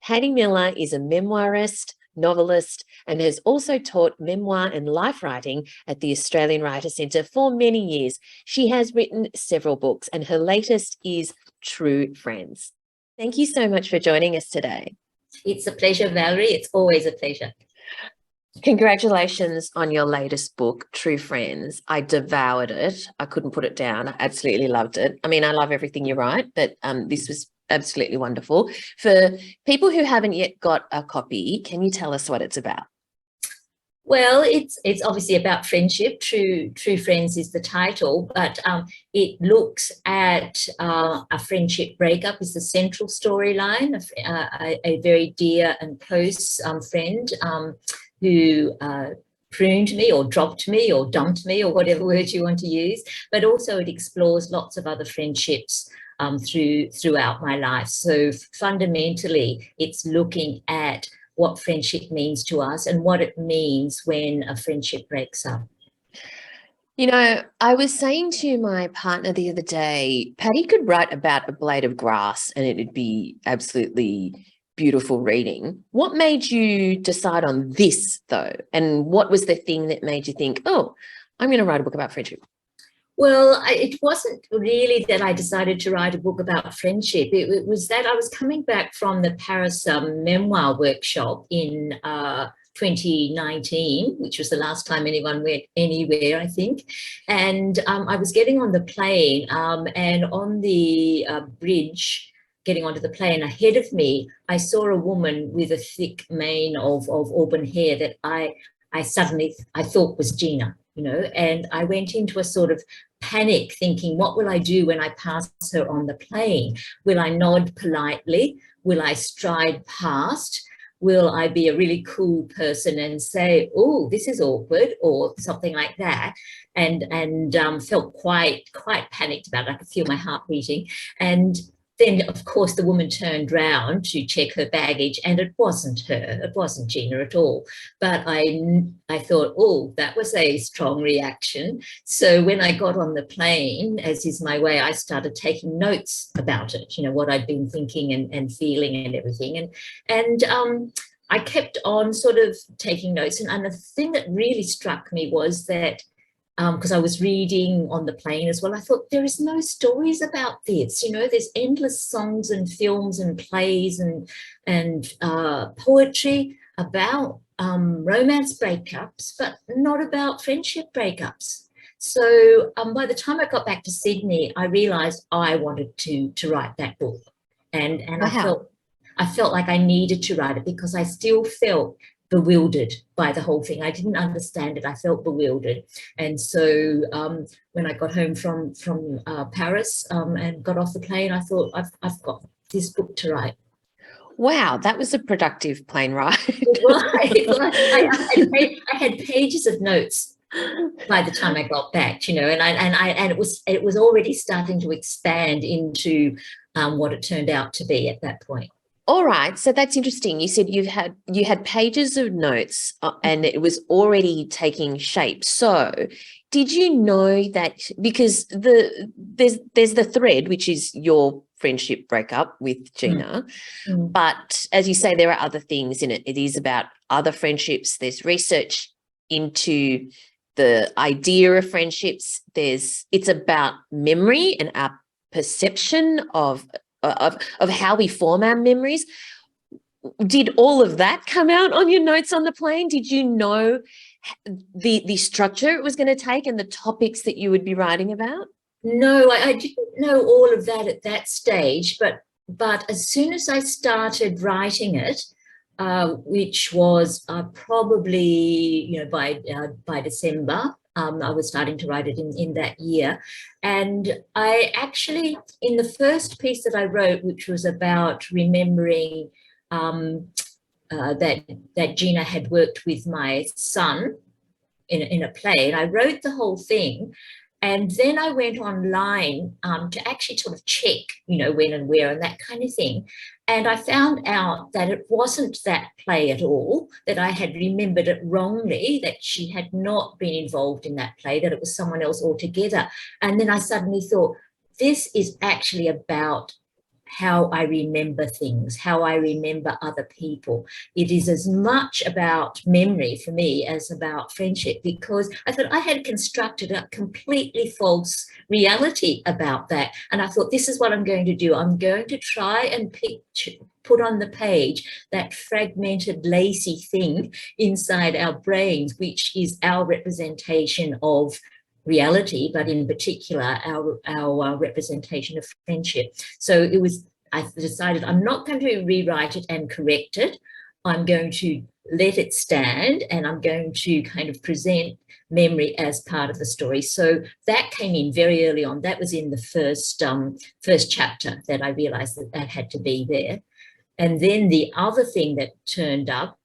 Patti Miller is a memoirist, novelist, and has also taught memoir and life writing at the Australian Writer Centre for many years. She has written several books, and her latest is True Friends. Thank you so much for joining us today. It's a pleasure, Valerie. It's always a pleasure. Congratulations on your latest book, True Friends. I devoured it. I couldn't put it down. I absolutely loved it. I mean, I love everything you write, but this was absolutely wonderful. For people who haven't yet got a copy, can you tell us what it's about? Well, it's obviously about friendship. True Friends is the title, but it looks at a friendship breakup is the central storyline. A very dear and close friend who pruned me or dropped me or dumped me or whatever word you want to use, but also it explores lots of other friendships throughout my life. So fundamentally, it's looking at what friendship means to us and what it means when a friendship breaks up. You know, I was saying to my partner the other day, Patti could write about a blade of grass and it'd be absolutely beautiful reading. What made you decide on this, though? And what was the thing that made you think, oh, I'm going to write a book about friendship? Well, it wasn't really that I decided to write a book about friendship. It was that I was coming back from the Paris Memoir workshop in 2019, which was the last time anyone went anywhere, I think. And I was getting on the plane and on the bridge, getting onto the plane ahead of me, I saw a woman with a thick mane of auburn hair that I suddenly thought was Gina. You know, and I went into a sort of panic thinking, what will I do when I pass her on the plane? Will I nod politely? Will I stride past? Will I be a really cool person and say, oh, this is awkward or something like that? And felt quite panicked about it. I could feel my heart beating. And then, of course, the woman turned round to check her baggage, and it wasn't her. It wasn't Gina at all. But I thought, oh, that was a strong reaction. So when I got on the plane, as is my way, I started taking notes about it, you know, what I'd been thinking and feeling and everything. And I kept on sort of taking notes. And the thing that really struck me was that because I was reading on the plane as well, I thought there is no stories about this. You know, there's endless songs and films and plays and poetry about romance breakups, but not about friendship breakups. So by the time I got back to Sydney, I realised I wanted to write that book, and Wow. I felt like I needed to write it because I still felt bewildered by the whole thing. I didn't understand it. I felt bewildered. And so when I got home from Paris and got off the plane, I thought, I've got this book to write. Wow, that was a productive plane ride. I had pages of notes by the time I got back, you know, and it was already starting to expand into what it turned out to be at that point. All right, so that's interesting. You said you had pages of notes and it was already taking shape. So did you know that, because there's the thread, which is your friendship breakup with Gina, but as you say, there are other things in it. It is about other friendships. There's research into the idea of friendships. It's about memory and our perception of how we form our memories. Did all of that come out on your notes on the plane? Did you know the structure it was going to take and the topics that you would be writing about? No, I didn't know all of that at that stage, but as soon as I started writing it, which was probably, you know, by December, I was starting to write it in that year. And I actually, in the first piece that I wrote, which was about remembering that Gina had worked with my son in a play, and I wrote the whole thing. And then I went online to actually sort of check, you know, when and where and that kind of thing. And I found out that it wasn't that play at all, that I had remembered it wrongly, that she had not been involved in that play, that it was someone else altogether. And then I suddenly thought, this is actually about how I remember things, how I remember other people. It is as much about memory for me as about friendship, because I thought I had constructed a completely false reality about that. And I thought, this is what I'm going to do. I'm going to try and put on the page that fragmented, lacy thing inside our brains, which is our representation of reality, but in particular our representation of friendship. So I decided I'm not going to rewrite it and correct it. I'm going to let it stand, and I'm going to kind of present memory as part of the story. So that came in very early on. That was in the first chapter that I realized that had to be there. And then the other thing that turned up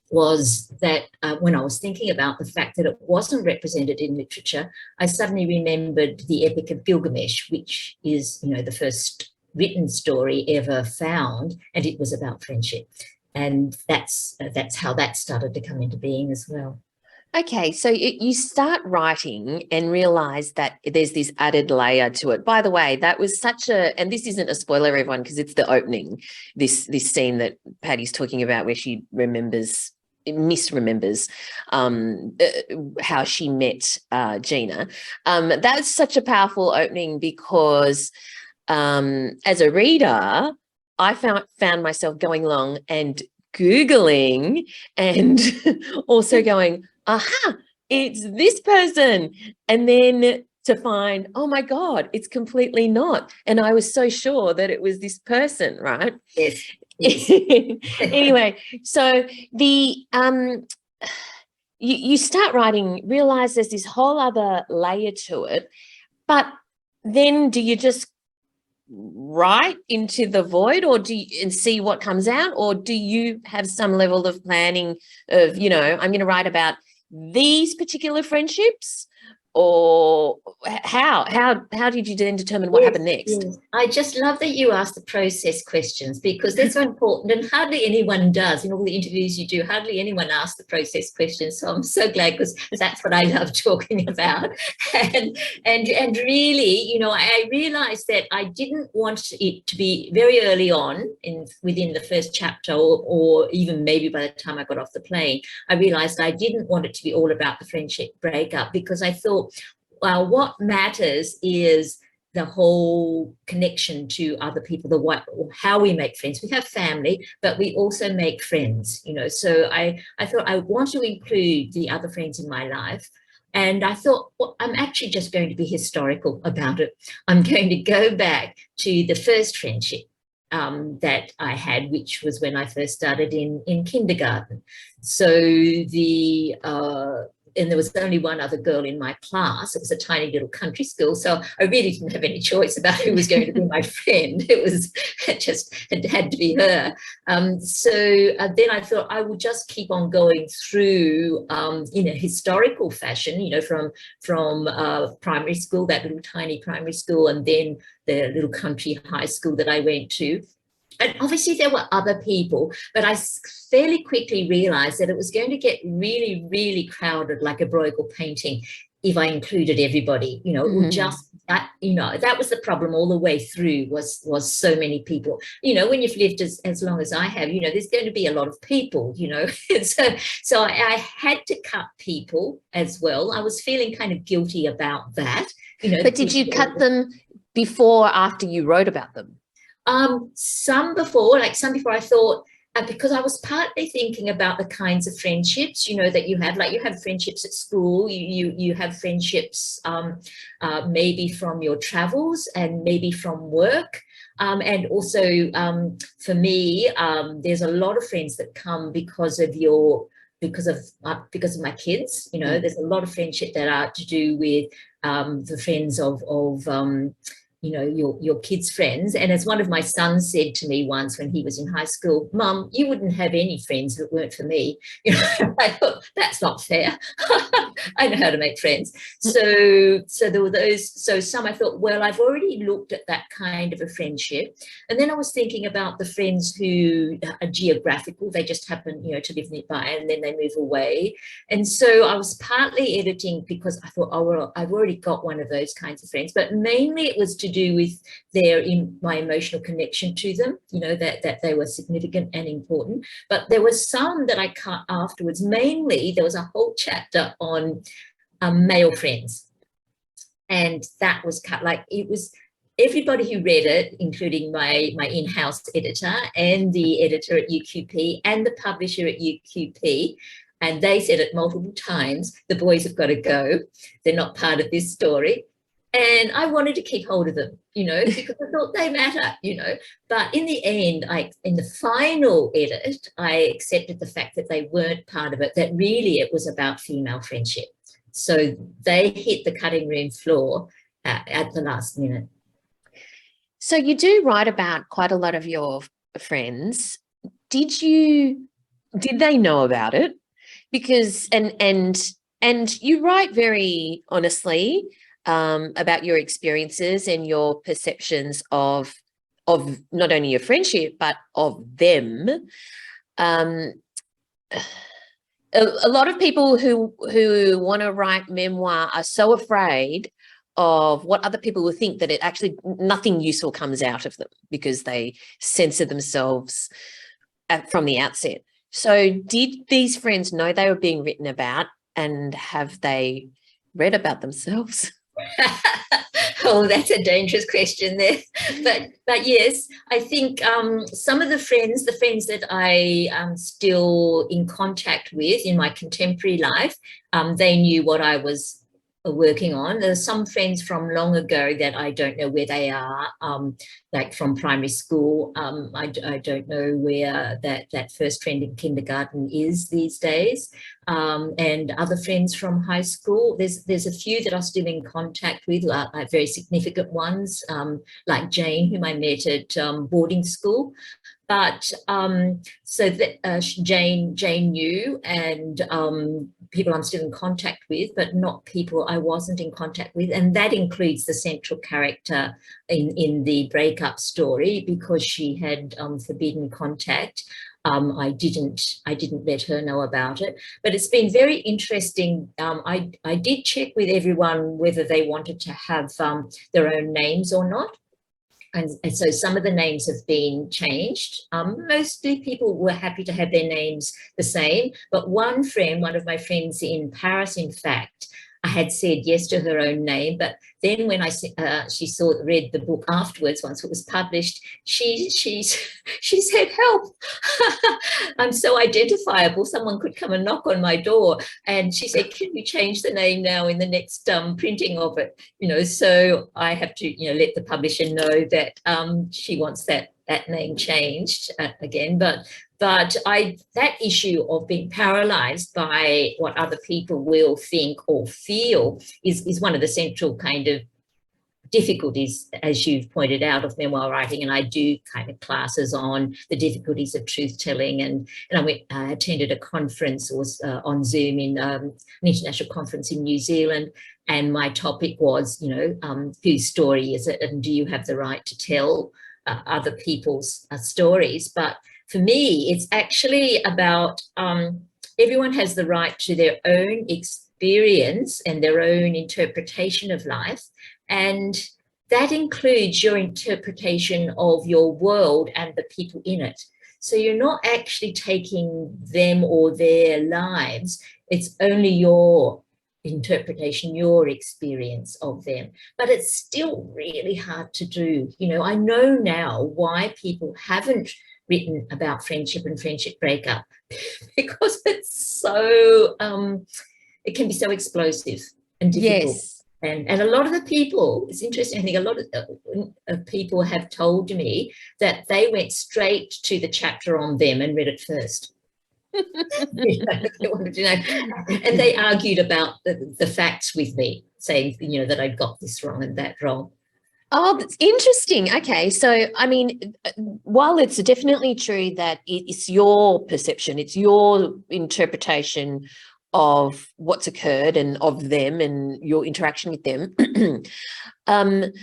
was that when I was thinking about the fact that it wasn't represented in literature, I suddenly remembered the Epic of Gilgamesh, which is, the first written story ever found, and it was about friendship. And that's how that started to come into being as well. Okay, so you start writing and realize that there's this added layer to it. By the way, that was and this isn't a spoiler, everyone, because it's the opening, this scene that Patti's talking about where she misremembers how she met Gina. That's such a powerful opening because as a reader, I found myself going along and Googling and also going, aha, it's this person. And then to find, oh my God, it's completely not. And I was so sure that it was this person, right? Yes. Anyway, so you start writing, realize there's this whole other layer to it, but then do you just write into the void, or and see what comes out, or do you have some level of planning of, I'm going to write about these particular friendships? Or how did you then determine what happened next? Yes. I just love that you ask the process questions, because they're so important, and hardly anyone does. In all the interviews you do, hardly anyone asks the process questions. So I'm so glad, because that's what I love talking about. And really, I realized that I didn't want it to be very early on within the first chapter, or even maybe by the time I got off the plane, I realized I didn't want it to be all about the friendship breakup, because I thought, well, what matters is the whole connection to other people, how we make friends. We have family, but we also make friends, So I thought I want to include the other friends in my life. And I thought, well, I'm actually just going to be historical about it. I'm going to go back to the first friendship that I had, which was when I first started in kindergarten. So and there was only one other girl in my class. It was a tiny little country school, so I really didn't have any choice about who was going to be my friend. It just had to be her. So then I thought I would just keep on going through in a historical fashion, from primary school, that little tiny primary school, and then the little country high school that I went to. And obviously there were other people, but I fairly quickly realized that it was going to get really, really crowded, like a Bruegel painting, if I included everybody. It would just, that was the problem all the way through, was so many people. When you've lived as long as I have, there's going to be a lot of people, so I had to cut people as well. I was feeling kind of guilty about that. But did you cut them before or after you wrote about them? Some before I thought, because I was partly thinking about the kinds of friendships, that you have, like you have friendships at school, you have friendships maybe from your travels and maybe from work. And also for me, there's a lot of friends that come because of my kids. There's a lot of friendship that are to do with the friends of your kids' friends. And as one of my sons said to me once when he was in high school, Mum, you wouldn't have any friends if it weren't for me. I thought, that's not fair. I know how to make friends. So there were those. So some I thought, well, I've already looked at that kind of a friendship. And then I was thinking about the friends who are geographical. They just happen, to live nearby, and then they move away. And so I was partly editing because I thought, oh, well, I've already got one of those kinds of friends. But mainly it was to do with my emotional connection to them, you know, that they were significant and important. But there were some that I cut afterwards. Mainly, there was a whole chapter on male friends, and that was cut. Like, it was everybody who read it, including my in-house editor and the editor at UQP and the publisher at UQP, and they said it multiple times, the boys have got to go. They're not part of this story. And I wanted to keep hold of them, you know, because I thought they matter, you know. But in the end, in the final edit, I accepted the fact that they weren't part of it, that really it was about female friendship. So they hit the cutting room floor at the last minute. So you do write about quite a lot of your friends. Did they know about it? Because and you write very honestly about your experiences and your perceptions of not only your friendship but of them. A lot of people who want to write memoir are so afraid of what other people will think that it actually nothing useful comes out of them because they censor themselves from the outset. So did these friends know they were being written about, and have they read about themselves? Oh, that's a dangerous question there. But yes, I think some of the friends that I am still in contact with in my contemporary life, they knew what I was working on. There's some friends from long ago that I don't know where they are, like from primary school. I don't know where that first friend in kindergarten is these days. And other friends from high school. There's a few that are still in contact with, very significant ones, like Jane, whom I met at boarding school. But so that Jane knew, and people I'm still in contact with, but not people I wasn't in contact with. And that includes the central character in the breakup story, because she had forbidden contact. I didn't let her know about it. But it's been very interesting. I did check with everyone whether they wanted to have their own names or not. And so some of the names have been changed. Mostly people were happy to have their names the same. But one of my friends in Paris, in fact, I had said yes to her own name. But then when she read the book afterwards, once it was published, she said, "Help! I'm so identifiable. Someone could come and knock on my door." And she said, "Can you change the name now in the next printing of it?" You know, so I have to, you know, let the publisher know that she wants that name changed again. But that issue of being paralyzed by what other people will think or feel is one of the central kind of difficulties, as you've pointed out, of memoir writing. And I do kind of classes on the difficulties of truth telling. And I attended a conference, was on Zoom in an international conference in New Zealand. And my topic was, you know, whose story is it? And do you have the right to tell other people's stories? But for me, it's actually about everyone has the right to their own experience and their own interpretation of life. And that includes your interpretation of your world and the people in it. So you're not actually taking them or their lives. It's only your interpretation, your experience of them. But it's still really hard to do. You know, I know now why people haven't written about friendship and friendship breakup, because it's so it can be so explosive and difficult. Yes. And a lot of the people, it's interesting, I think a lot of people have told me that they went straight to the chapter on them and read it first. They wanted to know. And they argued about the facts with me, saying, you know, that I'd got this wrong and that wrong. Oh, that's interesting. Okay. So, I mean, while it's definitely true that it's your perception, it's your interpretation of what's occurred and of them and your interaction with them, and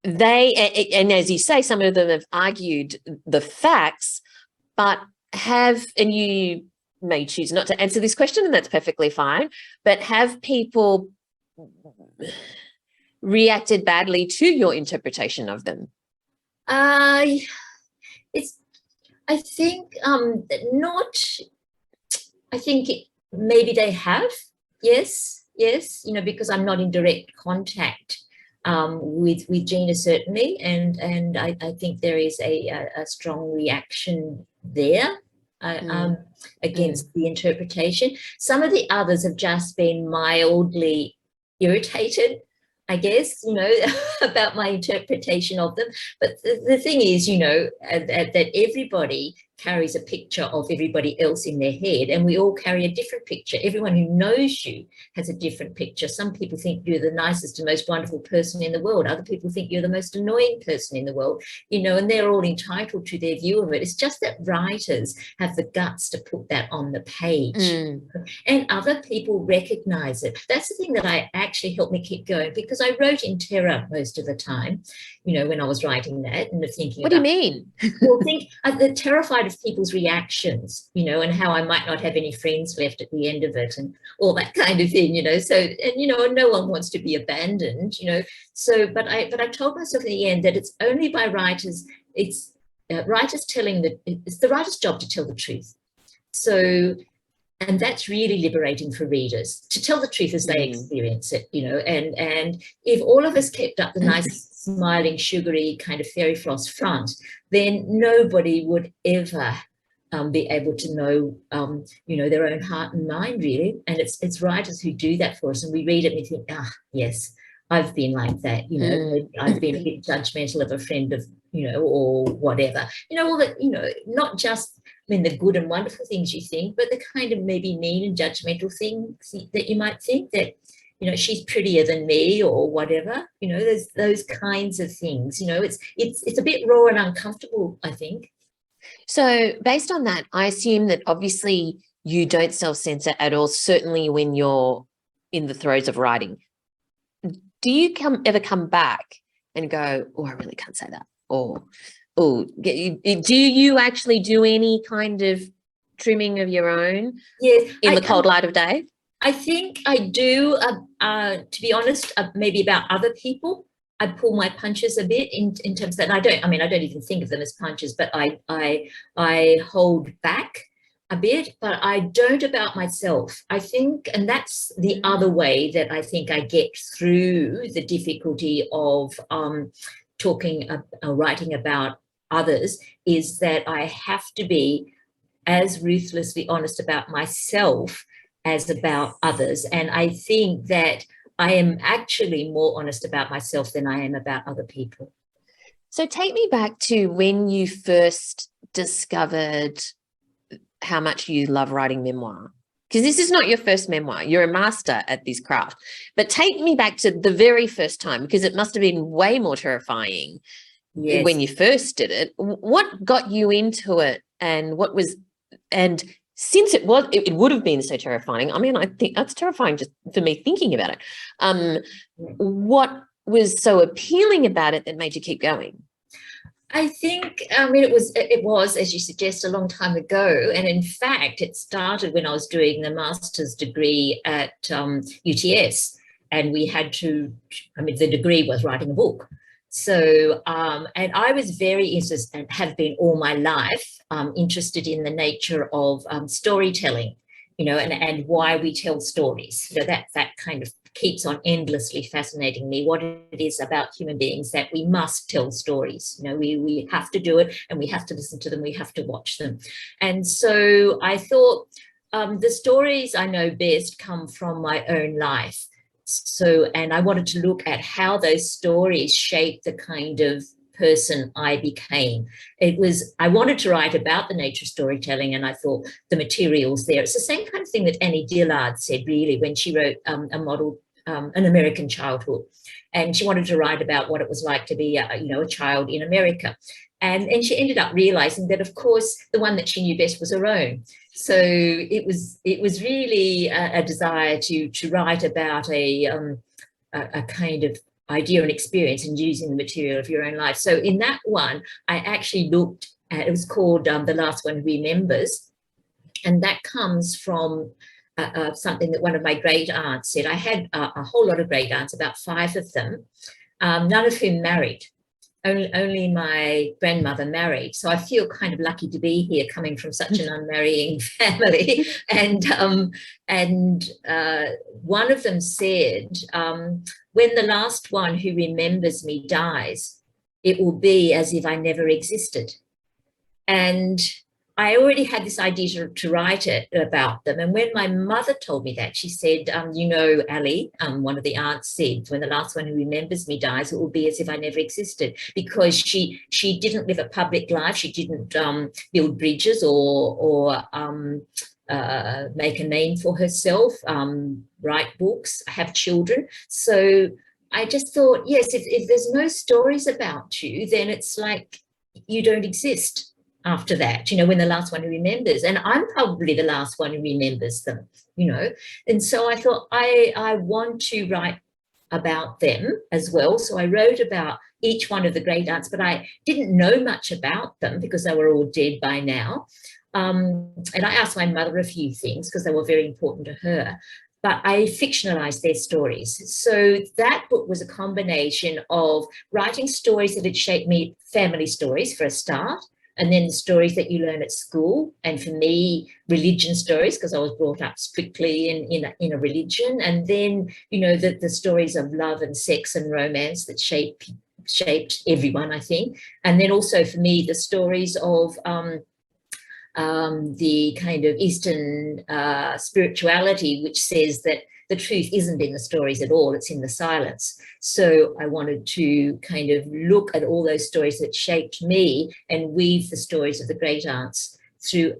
as you say, some of them have argued the facts, but and you may choose not to answer this question, and that's perfectly fine, but have people reacted badly to your interpretation of them? It's, I think, not, I think maybe they have, yes, because I'm not in direct contact with Gina, certainly, and I think there is a strong reaction there against the interpretation. Some of the others have just been mildly irritated, I guess, about my interpretation of them. But the thing is, that everybody carries a picture of everybody else in their head, and we all carry a different picture. Everyone who knows you has a different picture. Some people think you're the nicest and most wonderful person in the world. Other people think you're the most annoying person in the world, and they're all entitled to their view of it. It's just that writers have the guts to put that on the page, and other people recognize it. That's the thing that actually helped me keep going, because I wrote in terror most of the time, when I was writing that, and thinking, what do you mean? Well, they're terrified of people's reactions, and how I might not have any friends left at the end of it, and all that kind of thing, So, and no one wants to be abandoned, So, but I told myself in the end that it's only by writers, it's writers it's the writer's job to tell the truth. So, and that's really liberating for readers, to tell the truth as they experience it, and if all of us kept up the nice, smiling, sugary kind of fairy floss front, then nobody would ever be able to know, their own heart and mind, really. And it's writers who do that for us, and we read it and we think, yes, I've been like that, I've been a bit judgmental of a friend of, or whatever, all that, not just, the good and wonderful things you think, but the kind of maybe mean and judgmental things that you might think that, she's prettier than me or whatever, there's those kinds of things, it's a bit raw and uncomfortable, I think. So based on that, I assume that obviously you don't self-censor at all, certainly when you're in the throes of writing. Do you ever come back and go, oh, I really can't say that? Or, oh, do you actually do any kind of trimming of your own in the cold light of day? I think I do, to be honest, maybe about other people. I pull my punches a bit in terms of that. I don't even think of them as punches, but I hold back a bit, but I don't about myself. I think, and that's the other way that I think I get through the difficulty of writing about others, is that I have to be as ruthlessly honest about myself as about others. And I think that I am actually more honest about myself than I am about other people. So take me back to when you first discovered how much you love writing memoir, because this is not your first memoir. You're a master at this craft. But take me back to the very first time, because it must have been way more terrifying when you first did it. What got you into it, and since it would have been so terrifying. I think that's terrifying just for me thinking about it. What was so appealing about it that made you keep going? I think, it was, as you suggest, a long time ago. And in fact, it started when I was doing the master's degree at UTS. And we had to, the degree was writing a book. So, and I was very interested, and have been all my life, interested in the nature of storytelling, and why we tell stories. That kind of keeps on endlessly fascinating me, what it is about human beings that we must tell stories. We have to do it, and we have to listen to them, we have to watch them. And so I thought the stories I know best come from my own life. So, and I wanted to look at how those stories shaped the kind of person I became. I wanted to write about the nature of storytelling, and I thought the materials there. It's the same kind of thing that Annie Dillard said, really, when she wrote a model, An American Childhood. And she wanted to write about what it was like to be, a child in America. And she ended up realizing that, of course, the one that she knew best was her own. So it was really a desire to write about a kind of idea and experience, and using the material of your own life. So in that one, I actually looked at, it was called The Last One Remembers. And that comes from something that one of my great aunts said. I had a whole lot of great aunts, about 5 of them, none of whom married. Only my grandmother married. So I feel kind of lucky to be here, coming from such an unmarrying family. And one of them said, when the last one who remembers me dies, it will be as if I never existed. And I already had this idea to write it about them. And when my mother told me that, she said, Ali, one of the aunts said, when the last one who remembers me dies, it will be as if I never existed, because she didn't live a public life. She didn't build bridges or make a name for herself, write books, have children. So I just thought, yes, if there's no stories about you, then it's like you don't exist after that, when the last one who remembers. And I'm probably the last one who remembers them, And so I thought I want to write about them as well. So I wrote about each one of the great aunts, but I didn't know much about them because they were all dead by now. And I asked my mother a few things because they were very important to her. But I fictionalized their stories. So that book was a combination of writing stories that had shaped me, family stories for a start, and then the stories that you learn at school. And for me, religion stories, because I was brought up strictly in a religion. And then, the stories of love and sex and romance that shaped everyone, I think. And then also for me, the stories of the kind of Eastern spirituality, which says that the truth isn't in the stories at all, it's in the silence. So I wanted to kind of look at all those stories that shaped me and weave the stories of the great aunts through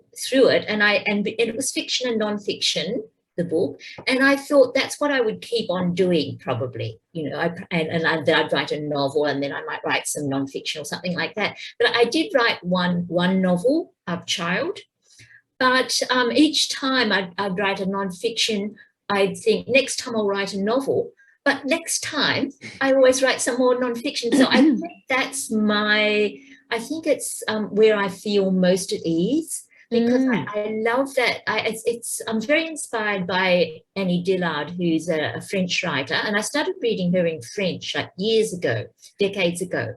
it. And it was fiction and non-fiction, the book. And I thought that's what I would keep on doing, probably. I'd write a novel, and then I might write some non-fiction or something like that. But I did write one novel, A Child. But each time I'd write a non-fiction, I'd think, next time I'll write a novel. But next time I always write some more non-fiction. So I think that's it's where I feel most at ease, because I love that. I'm very inspired by Annie Dillard, who's a French writer, and I started reading her in French like years ago, decades ago.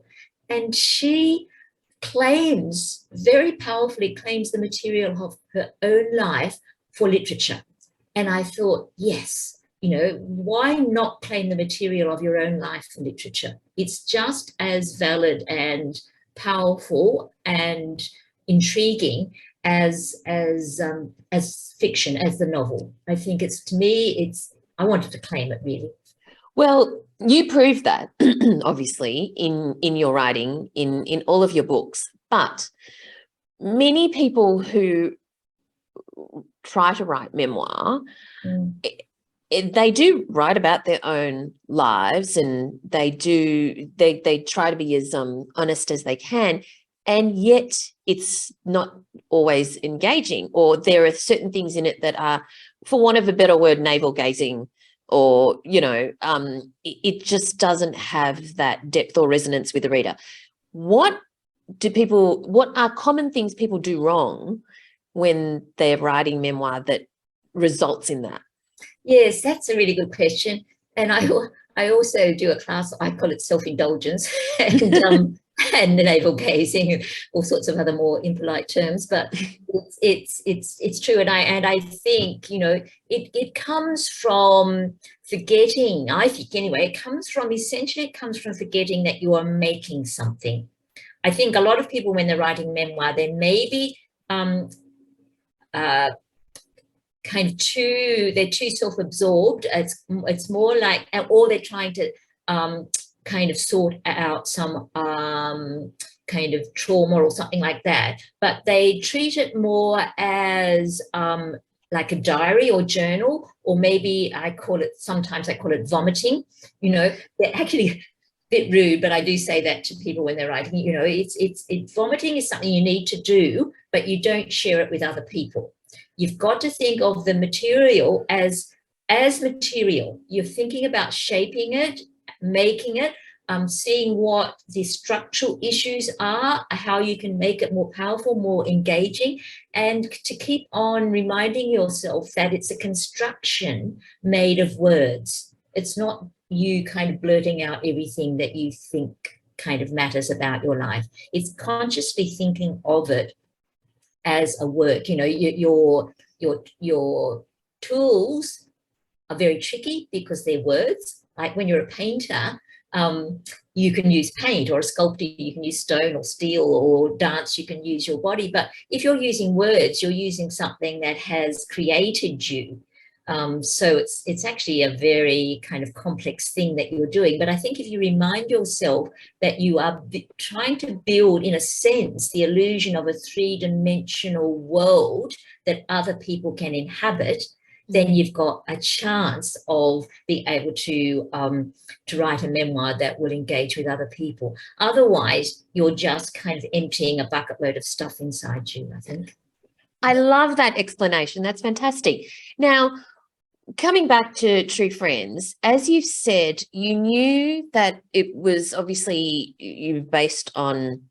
And she very powerfully claims the material of her own life for literature. And I thought, yes, why not claim the material of your own life for literature? It's just as valid and powerful and intriguing as fiction, as the novel. I think I wanted to claim it, really. Well, you prove that, obviously, in your writing, in all of your books. But many people who try to write memoir, they do write about their own lives, and they try to be as honest as they can, and yet it's not always engaging, or there are certain things in it that are, for want of a better word, navel-gazing, or it just doesn't have that depth or resonance with the reader. What are common things people do wrong when they're writing memoir that results in that? Yes, that's a really good question. And I also do a class, I call it self-indulgence, and navel gazing, and all sorts of other more impolite terms. But it's true, and I think it comes from forgetting. I think anyway, it comes from forgetting that you are making something. I think a lot of people, when they're writing memoir, they may be they're too self-absorbed. It's more like, or they're trying to kind of sort out some kind of trauma or something like that, but they treat it more as like a diary or journal, or maybe sometimes I call it vomiting. They're actually a bit rude, but I do say that to people when they're writing. It's vomiting is something you need to do, but you don't share it with other people. You've got to think of the material as material. You're thinking about shaping it, making it, seeing what the structural issues are, how you can make it more powerful, more engaging, and to keep on reminding yourself that it's a construction made of words. It's not you kind of blurting out everything that you think kind of matters about your life. It's consciously thinking of it as a work. You know, your tools are very tricky because they're words. Like when you're a painter, you can use paint, or a sculptor, you can use stone or steel, or dance, you can use your body. But if you're using words, you're using something that has created you. So it's actually a very kind of complex thing that you're doing. But I think if you remind yourself that you are trying to build, in a sense, the illusion of a three-dimensional world that other people can inhabit, then you've got a chance of being able to write a memoir that will engage with other people. Otherwise, you're just kind of emptying a bucket load of stuff inside you, I think. I love that explanation. That's fantastic. Now, coming back to True Friends, as you've said, you knew that it was obviously based on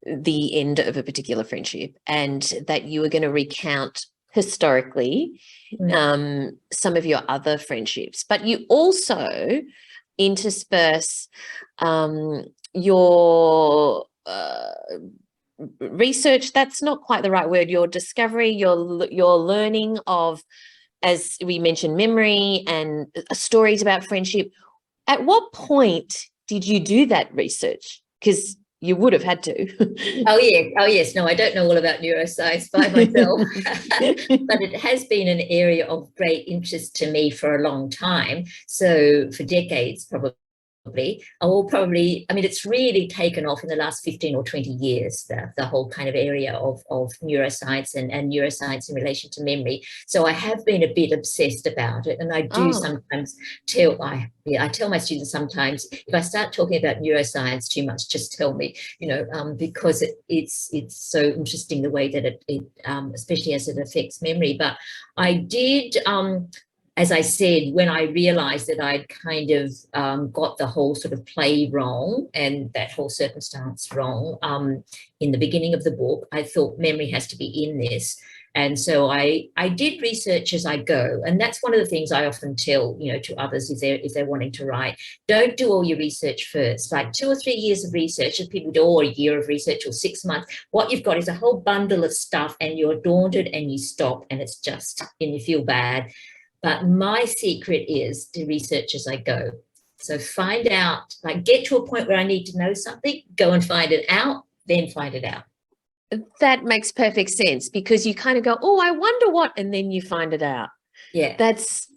the end of a particular friendship, and that you were going to recount historically some of your other friendships, but you also intersperse your research. That's not quite the right word. Your discovery, your learning of, as we mentioned, memory and stories about friendship. At what point did you do that research? Because you would have had to. Oh, yeah. Oh, yes. No, I don't know all about neuroscience by myself, but it has been an area of great interest to me for a long time. So for decades, probably. I mean, it's really taken off in the last 15 or 20 years, the whole kind of area of neuroscience and neuroscience in relation to memory. So I have been a bit obsessed about it. And I do sometimes I tell my students sometimes, if I start talking about neuroscience too much, just tell me, because it's so interesting the way that it especially as it affects memory. But I did, as I said, when I realized that I'd kind of got the whole sort of play wrong and that whole circumstance wrong in the beginning of the book, I thought memory has to be in this. And so I did research as I go. And that's one of the things I often tell, to others if they're wanting to write. Don't do all your research first. Like 2 or 3 years of research, if people do, or a year of research, or 6 months, what you've got is a whole bundle of stuff, and you're daunted and you stop, and you feel bad. But my secret is to research as I go. So find out, like get to a point where I need to know something, go and find it out, then find it out. That makes perfect sense, because you kind of go, oh, I wonder what, and then you find it out. Yeah. That's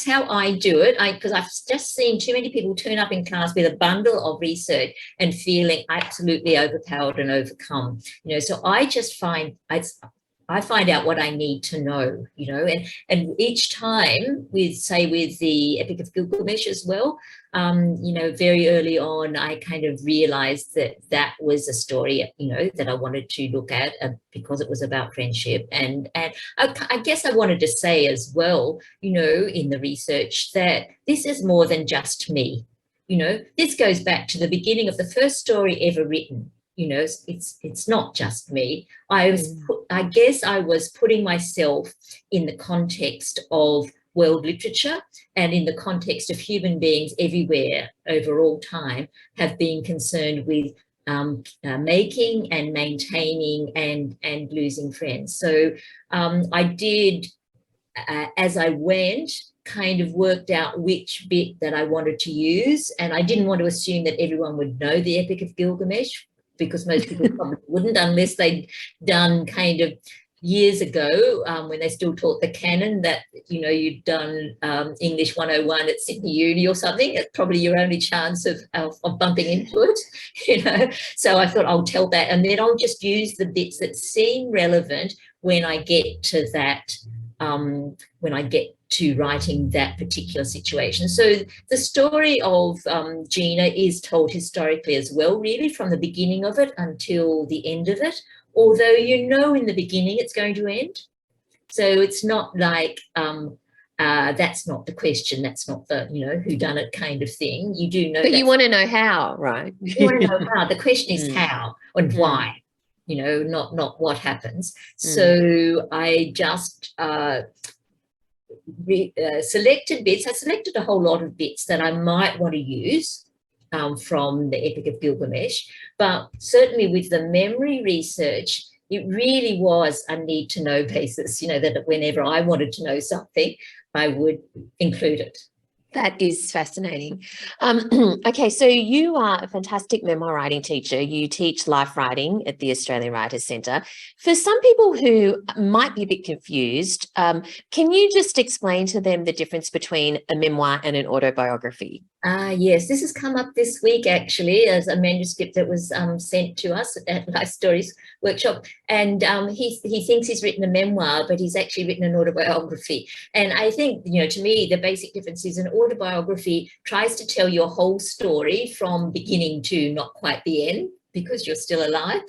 how I do it. Because I've just seen too many people turn up in class with a bundle of research and feeling absolutely overpowered and overcome. So I just find I find out what I need to know, and each time with the Epic of Gilgamesh as well, very early on, I kind of realized that was a story, that I wanted to look at because it was about friendship. And I guess I wanted to say as well, in the research, that this is more than just me. This goes back to the beginning of the first story ever written. It's not just me. I guess I was putting myself in the context of world literature and in the context of human beings everywhere over all time have been concerned with making and maintaining and losing friends. So I did, as I went, kind of worked out which bit that I wanted to use. And I didn't want to assume that everyone would know the Epic of Gilgamesh, because most people probably wouldn't, unless they'd done kind of years ago when they still taught the canon, that, you'd done English 101 at Sydney Uni or something. It's probably your only chance of bumping into it, So I thought I'll tell that, and then I'll just use the bits that seem relevant when I get to that, when I get to writing that particular situation. So the story of Gina is told historically as well, really, from the beginning of it until the end of it, although in the beginning it's going to end. So it's not like That's not the question. That's not the, whodunit kind of thing. You do know But that. you want to know how, right? You want to know how. The question is Mm. how and Mm. why, not what happens. Mm. So I just selected bits. I selected a whole lot of bits that I might want to use from the Epic of Gilgamesh, but certainly with the memory research, it really was a need to know basis, that whenever I wanted to know something, I would include it. That is fascinating. Okay, so you are a fantastic memoir writing teacher. You teach life writing at the Australian Writers Centre. For some people who might be a bit confused, can you just explain to them the difference between a memoir and an autobiography? Yes, this has come up this week actually as a manuscript that was sent to us at Life Stories workshop, and he thinks he's written a memoir, but he's actually written an autobiography. And I think, to me, the basic difference is an autobiography tries to tell your whole story from beginning to not quite the end, because you're still alive.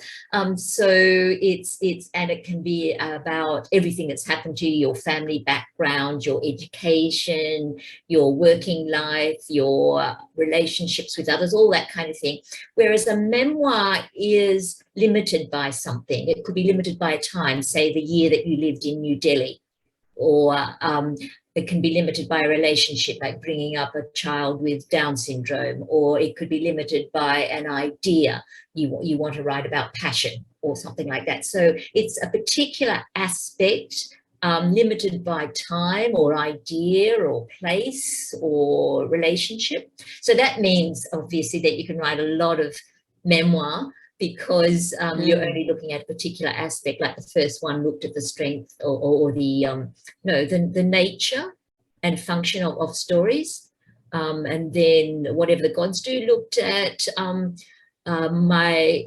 So and it can be about everything that's happened to you, your family background, your education, your working life, your relationships with others, all that kind of thing. Whereas a memoir is limited by something. It could be limited by a time, say the year that you lived in New Delhi, or it can be limited by a relationship, like bringing up a child with Down syndrome, or it could be limited by an idea. You want to write about passion or something like that. So it's a particular aspect, limited by time or idea or place or relationship. So that means obviously that you can write a lot of memoir, because you're only looking at a particular aspect. Like the first one looked at the strength or the nature and function of stories, and then Whatever the Gods Do looked at my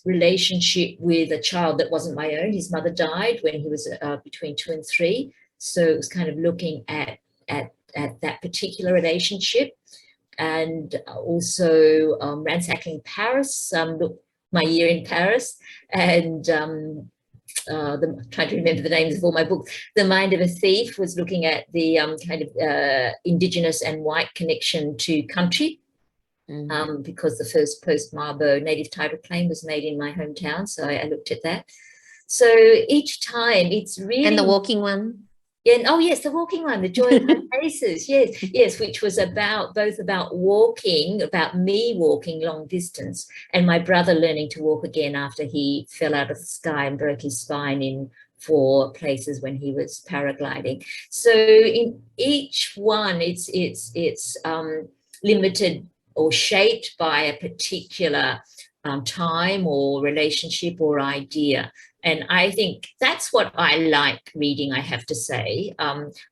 relationship with a child that wasn't my own. His mother died when he was between 2 and 3, so it was kind of looking at that particular relationship. And also Ransacking Paris, my year in Paris, and trying to remember the names of all my books. The Mind of a Thief was looking at the kind of Indigenous and white connection to country, because the first post-Mabo native title claim was made in my hometown, so I looked at that. So each time it's really... And the walking one? Yeah, oh yes, the walking one, The Joy of My Paces, yes, which was both about walking, about me walking long distance, and my brother learning to walk again after he fell out of the sky and broke his spine in 4 places when he was paragliding. So in each one, it's limited or shaped by a particular time or relationship or idea. And I think that's what I like reading, I have to say,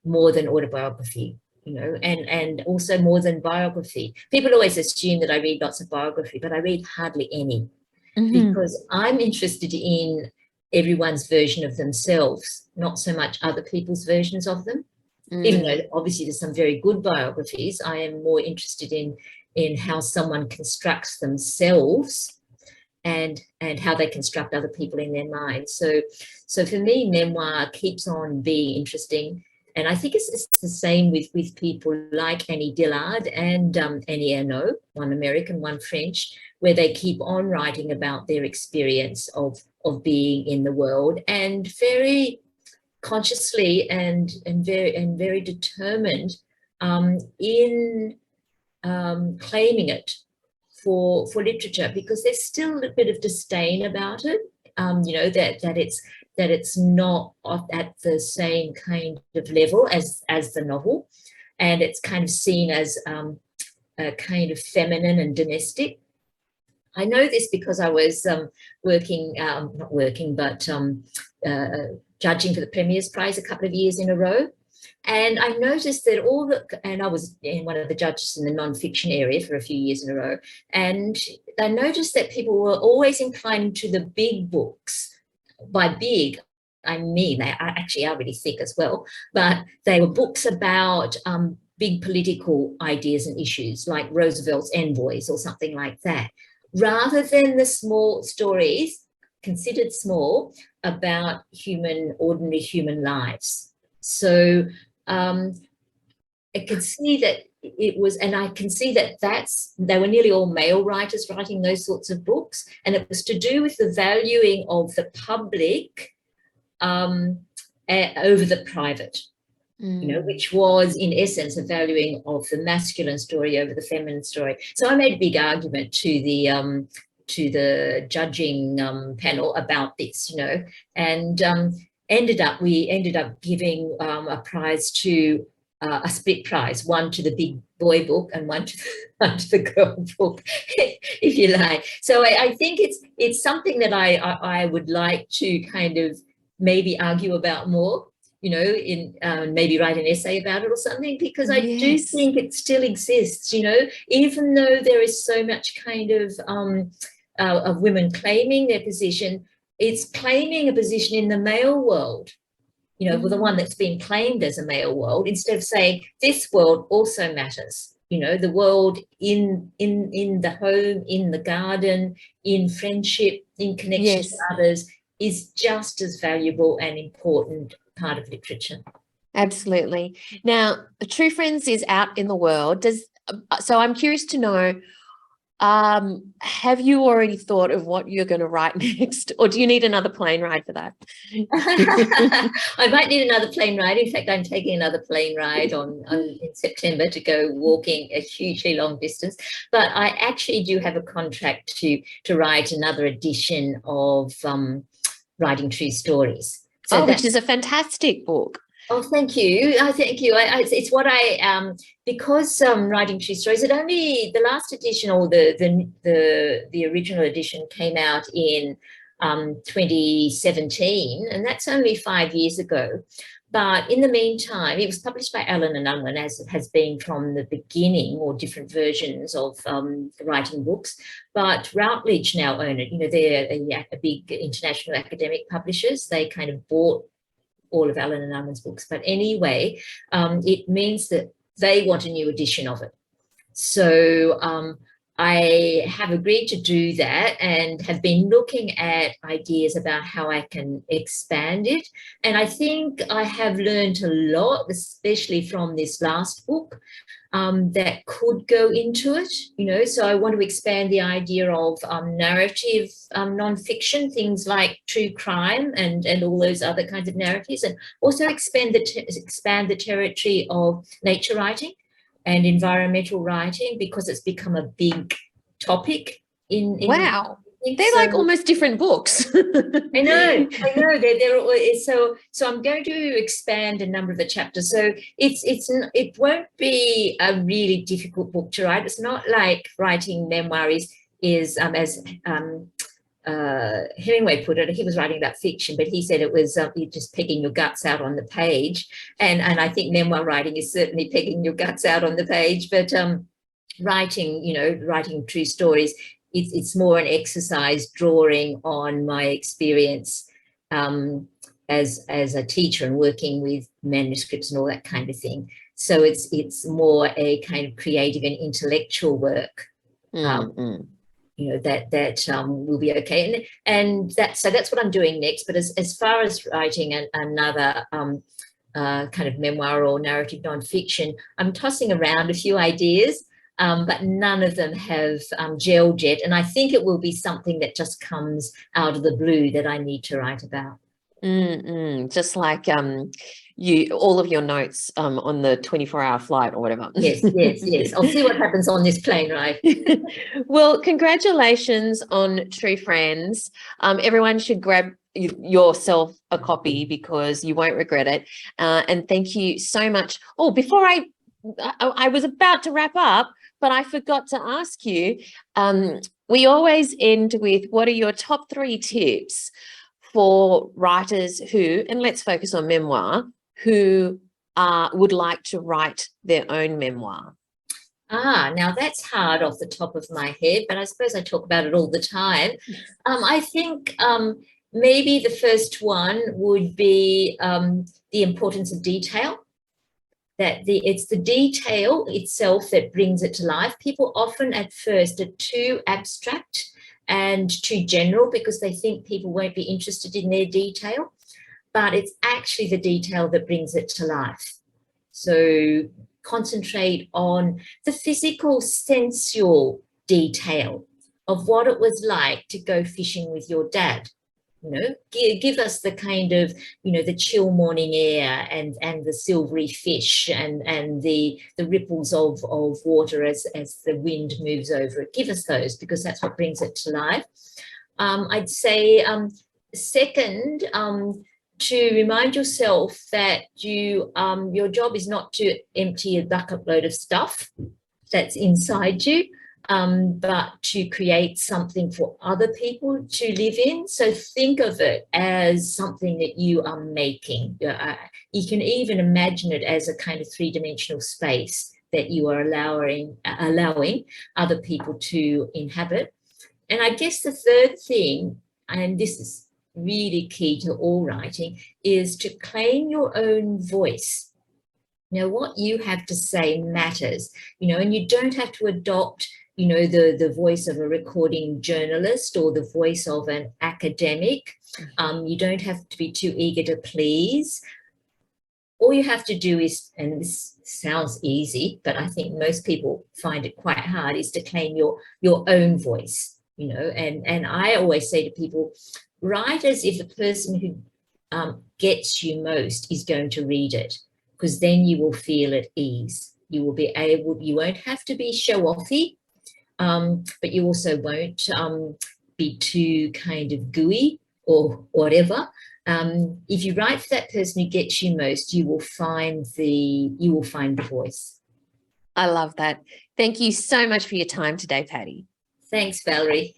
more than autobiography, and also more than biography. People always assume that I read lots of biography, but I read hardly any, because I'm interested in everyone's version of themselves, not so much other people's versions of them. Even though obviously there's some very good biographies, I am more interested in how someone constructs themselves, and how they construct other people in their minds. So for me, memoir keeps on being interesting. And I think it's the same with people like Annie Dillard and Annie Ernaux, one American, one French, where they keep on writing about their experience of being in the world, and very consciously and very determined in claiming it for literature, because there's still a bit of disdain about it, that it's not at the same kind of level as the novel, and it's kind of seen as a kind of feminine and domestic. I know this because I was judging for the Premier's Prize a couple of years in a row. And I noticed that and I was one of the judges in the non-fiction area for a few years in a row. And I noticed that people were always inclining to the big books. By big, I mean, they actually are really thick as well, but they were books about big political ideas and issues, like Roosevelt's Envoys or something like that, rather than the small stories, considered small, about ordinary human lives. So I could see that it was, and I can see that they were nearly all male writers writing those sorts of books, and it was to do with the valuing of the public over the private, which was in essence a valuing of the masculine story over the feminine story. So I made a big argument to the judging panel about this, and we ended up giving a prize to a split prize, one to the big boy book and one to the girl book, if you like. So I think it's something that I would like to kind of maybe argue about more, in maybe write an essay about it or something, because I do think it still exists, even though there is so much kind of women claiming their position, it's claiming a position in the male world, the one that's been claimed as a male world, instead of saying this world also matters, the world in the home, in the garden, in friendship, in connection to others is just as valuable and important part of literature. Absolutely. Now, True Friends is out in the world. So I'm curious to know, have you already thought of what you're going to write next, or do you need another plane ride for that? I might need another plane ride. In fact, I'm taking another plane ride in September to go walking a hugely long distance. But I actually do have a contract to write another edition of Writing True Stories. So which is a fantastic book. Oh, thank you. Thank you. It's what because Writing True Stories, the last edition, or the original edition, came out in 2017, and that's only 5 years ago. But in the meantime, it was published by Allen and Unwin, as it has been from the beginning, or different versions of writing books. But Routledge now own it. They're a big international academic publishers. They kind of bought all of Allen and Unwin's books. But anyway, it means that they want a new edition of it. So I have agreed to do that, and have been looking at ideas about how I can expand it. And I think I have learned a lot, especially from this last book, that could go into it, so I want to expand the idea of narrative nonfiction, things like true crime and all those other kinds of narratives, and also expand the territory of nature writing and environmental writing, because it's become a big topic in wow. They're like almost different books. I know. So I'm going to expand a number of the chapters. So it won't be a really difficult book to write. It's not like writing memoir is as Hemingway put it. He was writing about fiction, but he said it was you're just pegging your guts out on the page. And I think memoir writing is certainly pegging your guts out on the page. But writing true stories, it's more an exercise drawing on my experience as a teacher and working with manuscripts and all that kind of thing. So it's more a kind of creative and intellectual work. That will be okay. And that's what I'm doing next. But as far as writing another kind of memoir or narrative nonfiction, I'm tossing around a few ideas. But none of them have gelled yet. And I think it will be something that just comes out of the blue that I need to write about. Just like all of your notes on the 24-hour flight or whatever. Yes. I'll see what happens on this plane ride. Well, congratulations on True Friends. Everyone should grab yourself a copy, because you won't regret it. And thank you so much. Oh, before I was about to wrap up, but I forgot to ask you, we always end with, what are your top 3 tips for writers who, and let's focus on memoir, who would like to write their own memoir? Now that's hard off the top of my head, but I suppose I talk about it all the time. I think maybe the first one would be the importance of detail. That it's the detail itself that brings it to life. People often at first are too abstract and too general, because they think people won't be interested in their detail, but it's actually the detail that brings it to life. So concentrate on the physical, sensual detail of what it was like to go fishing with your dad. Give us the kind of, the chill morning air and the silvery fish and the ripples of water as the wind moves over it. Give us those, because that's what brings it to life. I'd say second, to remind yourself that your job is not to empty a bucket load of stuff that's inside you, but to create something for other people to live in. So think of it as something that you are making. You can even imagine it as a kind of three-dimensional space that you are allowing other people to inhabit. And I guess the third thing, and this is really key to all writing, is to claim your own voice. What you have to say matters, and you don't have to adopt, the voice of a recording journalist or the voice of an academic. You don't have to be too eager to please. All you have to do is, and this sounds easy, but I think most people find it quite hard, is to claim your own voice. And I always say to people, write as if the person who gets you most is going to read it, because then you will feel at ease. You won't have to be show-offy, but you also won't be too kind of gooey or whatever. If you write for that person who gets you most, you will find the voice. I love that. Thank you so much for your time today, Patti. Thanks, Valerie.